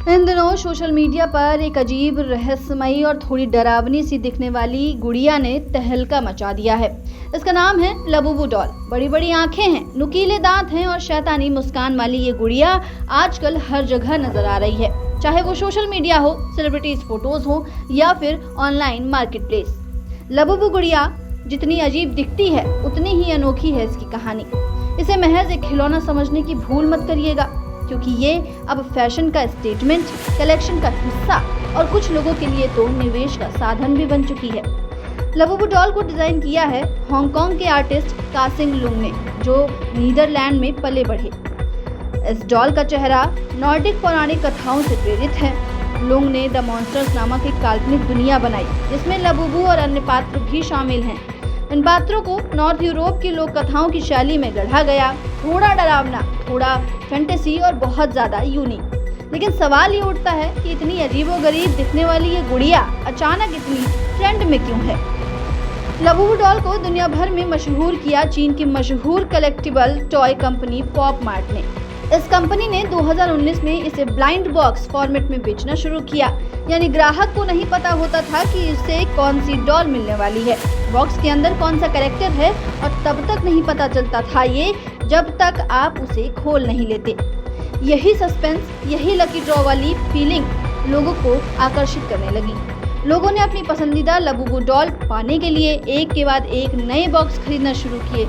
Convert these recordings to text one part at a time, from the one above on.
इन दिनों social media पर एक अजीब, रहस्यमयी और थोड़ी डरावनी सी दिखने वाली गुड़िया ने तहलका मचा दिया है। इसका नाम है लबूबू डॉल। बड़ी बड़ी आंखें हैं, नुकीले दांत हैं और शैतानी मुस्कान वाली ये गुड़िया आजकल हर जगह नजर आ रही है, चाहे वो सोशल मीडिया हो, सेलिब्रिटीज फोटोज हो या फिर ऑनलाइन मार्केट प्लेस। लबूबू गुड़िया जितनी अजीब दिखती है उतनी ही अनोखी है इसकी कहानी। इसे महज एक खिलौना समझने की भूल मत करिएगा, क्योंकि ये अब फैशन का स्टेटमेंट, कलेक्शन का हिस्सा और कुछ लोगों के लिए तो निवेश का साधन भी बन चुकी है। लबूबू डॉल को डिजाइन किया है हांगकांग के आर्टिस्ट कासिंग लुंग ने, जो नीदरलैंड में पले बढ़े। इस डॉल का चेहरा नॉर्डिक पौराणिक कथाओं से प्रेरित है। लुंग ने द मॉन्स्टर्स नामक एक काल्पनिक दुनिया बनाई, जिसमें लबूबू और अन्य पात्र भी शामिल हैं। इन पात्रों को नॉर्थ यूरोप की लोक कथाओं की शैली में गढ़ा गया, थोड़ा डरावना, थोड़ा फैंटेसी और बहुत ज्यादा यूनिक। लेकिन सवाल ये उठता है कि इतनी अजीबोगरीब दिखने वाली ये गुड़िया अचानक इतनी ट्रेंड में क्यों है। लबूबू डॉल को दुनिया भर में मशहूर किया चीन की मशहूर collectible toy company pop mart ने। इस कंपनी ने 2019 में इसे ब्लाइंड बॉक्स फॉर्मेट में बेचना शुरू किया, यानी ग्राहक को नहीं पता होता था कि इसे कौन सी डॉल मिलने वाली है, बॉक्स के अंदर कौन सा कैरेक्टर है, और तब तक नहीं पता चलता था ये जब तक आप उसे खोल नहीं लेते। यही सस्पेंस, यही लकी ड्रॉ वाली फीलिंग लोगों को आकर्षित करने लगी। लोगों ने अपनी पसंदीदा लबूबू डॉल पाने के लिए एक के बाद एक नए बॉक्स खरीदना शुरू किए।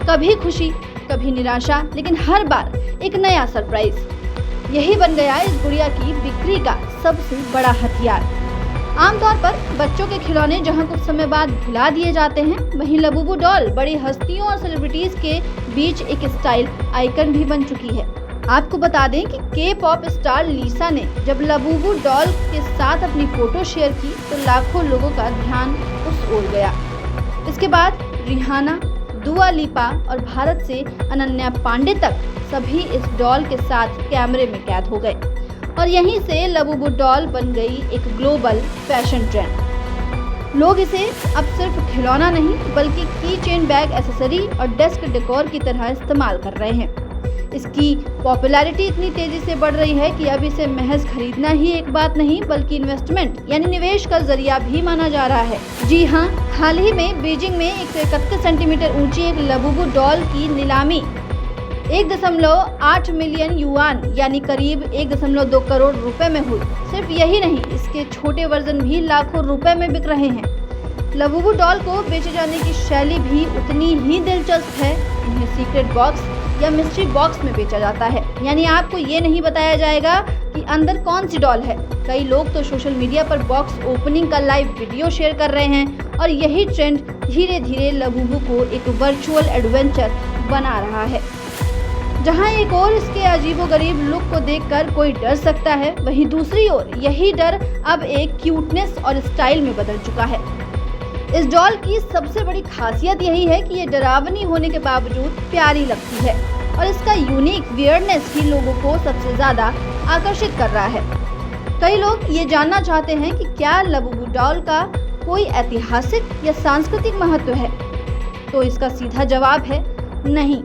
कभी खुशी, कभी निराशा, लेकिन हर बार एक नया सरप्राइज। यही बन गया इस गुड़िया की बिक्री का सबसे बड़ा हथियार। आमतौर पर बच्चों के खिलौने जहां कुछ समय बाद भुला दिए जाते हैं, वहीं लबूबू डॉल बड़ी हस्तियों और सेलिब्रिटीज के बीच एक स्टाइल आइकन भी बन चुकी है। आपको बता दें कि के-पॉप स्टार लिसा ने जब लबूबू डॉल के साथ अपनी फोटो शेयर की तो लाखों लोगों का ध्यान उस ओर गया। इसके बाद रिहाना, दुआ लिपा और भारत से अनन्या पांडे तक सभी इस डॉल के साथ कैमरे में कैद हो गए, और यहीं से लबूबू डॉल बन गई एक ग्लोबल फैशन ट्रेंड। लोग इसे अब सिर्फ खिलौना नहीं बल्कि की चेन, बैग, एक्सेसरी और डेस्क डेकोर की तरह इस्तेमाल कर रहे हैं। इसकी पॉपुलैरिटी इतनी तेजी से बढ़ रही है कि अब इसे महज खरीदना ही एक बात नहीं बल्कि इन्वेस्टमेंट यानी निवेश का जरिया भी माना जा रहा है। जी हाँ, हाल ही में बीजिंग में 131 सेंटीमीटर ऊंची एक लबूबू डॉल की नीलामी 1.8 मिलियन युआन यानी करीब 1.2 करोड़ रुपए में हुई। सिर्फ यही नहीं, इसके छोटे वर्जन भी लाखों रुपए में बिक रहे हैं। लबूबू डॉल को बेचे जाने की शैली भी उतनी ही दिलचस्प है। इन्हें सीक्रेट बॉक्स या मिस्ट्री बॉक्स में बेचा जाता है, यानी आपको ये नहीं बताया जाएगा कि अंदर कौन सी डॉल है। कई लोग तो सोशल मीडिया पर बॉक्स ओपनिंग का लाइव वीडियो शेयर कर रहे हैं, और यही ट्रेंड धीरे धीरे लबूबू को एक वर्चुअल एडवेंचर बना रहा है। जहां एक ओर इसके अजीबोगरीब लुक को देखकर कोई डर सकता है, वहीं दूसरी ओर यही डर अब एक क्यूटनेस और स्टाइल में बदल चुका है। इस डॉल की सबसे बड़ी खासियत यही है कि ये डरावनी होने के बावजूद प्यारी लगती है, और इसका यूनिक वियर्डनेस ही लोगों को सबसे ज्यादा आकर्षित कर रहा है। कई लोग ये जानना चाहते हैं कि क्या लबूबू डॉल का कोई ऐतिहासिक या सांस्कृतिक महत्व है, तो इसका सीधा जवाब है नहीं।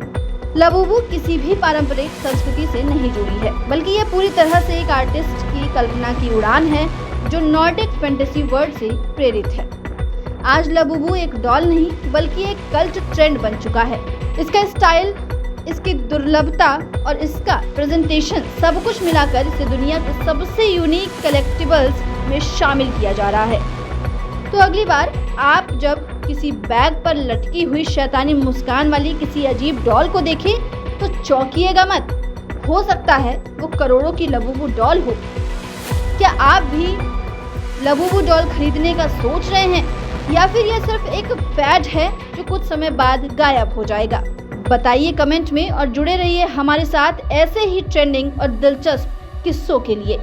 लबूबू किसी भी पारंपरिक संस्कृति से नहीं जुड़ी है, बल्कि ये पूरी तरह से एक आर्टिस्ट की कल्पना की उड़ान है जो नॉर्डिक फैंटेसी वर्ल्ड से प्रेरित है। आज लबूबू एक डॉल नहीं बल्कि एक कल्ट ट्रेंड बन चुका है। इसका स्टाइल, इसकी दुर्लभता और इसका प्रेजेंटेशन, सब कुछ मिलाकर इसे दुनिया के सबसे यूनिक कलेक्टिबल्स में शामिल किया जा रहा है। तो अगली बार आप जब किसी बैग पर लटकी हुई शैतानी मुस्कान वाली किसी अजीब डॉल को देखें तो चौंकिएगा मत। हो सकता है वो करोड़ों की लबूबू डॉल हो। क्या आप भी लबूबू डॉल खरीदने का सोच रहे हैं, या फिर यह सिर्फ एक फैड है जो कुछ समय बाद गायब हो जाएगा? बताइए कमेंट में, और जुड़े रहिए हमारे साथ ऐसे ही ट्रेंडिंग और दिलचस्प किस्सों के लिए।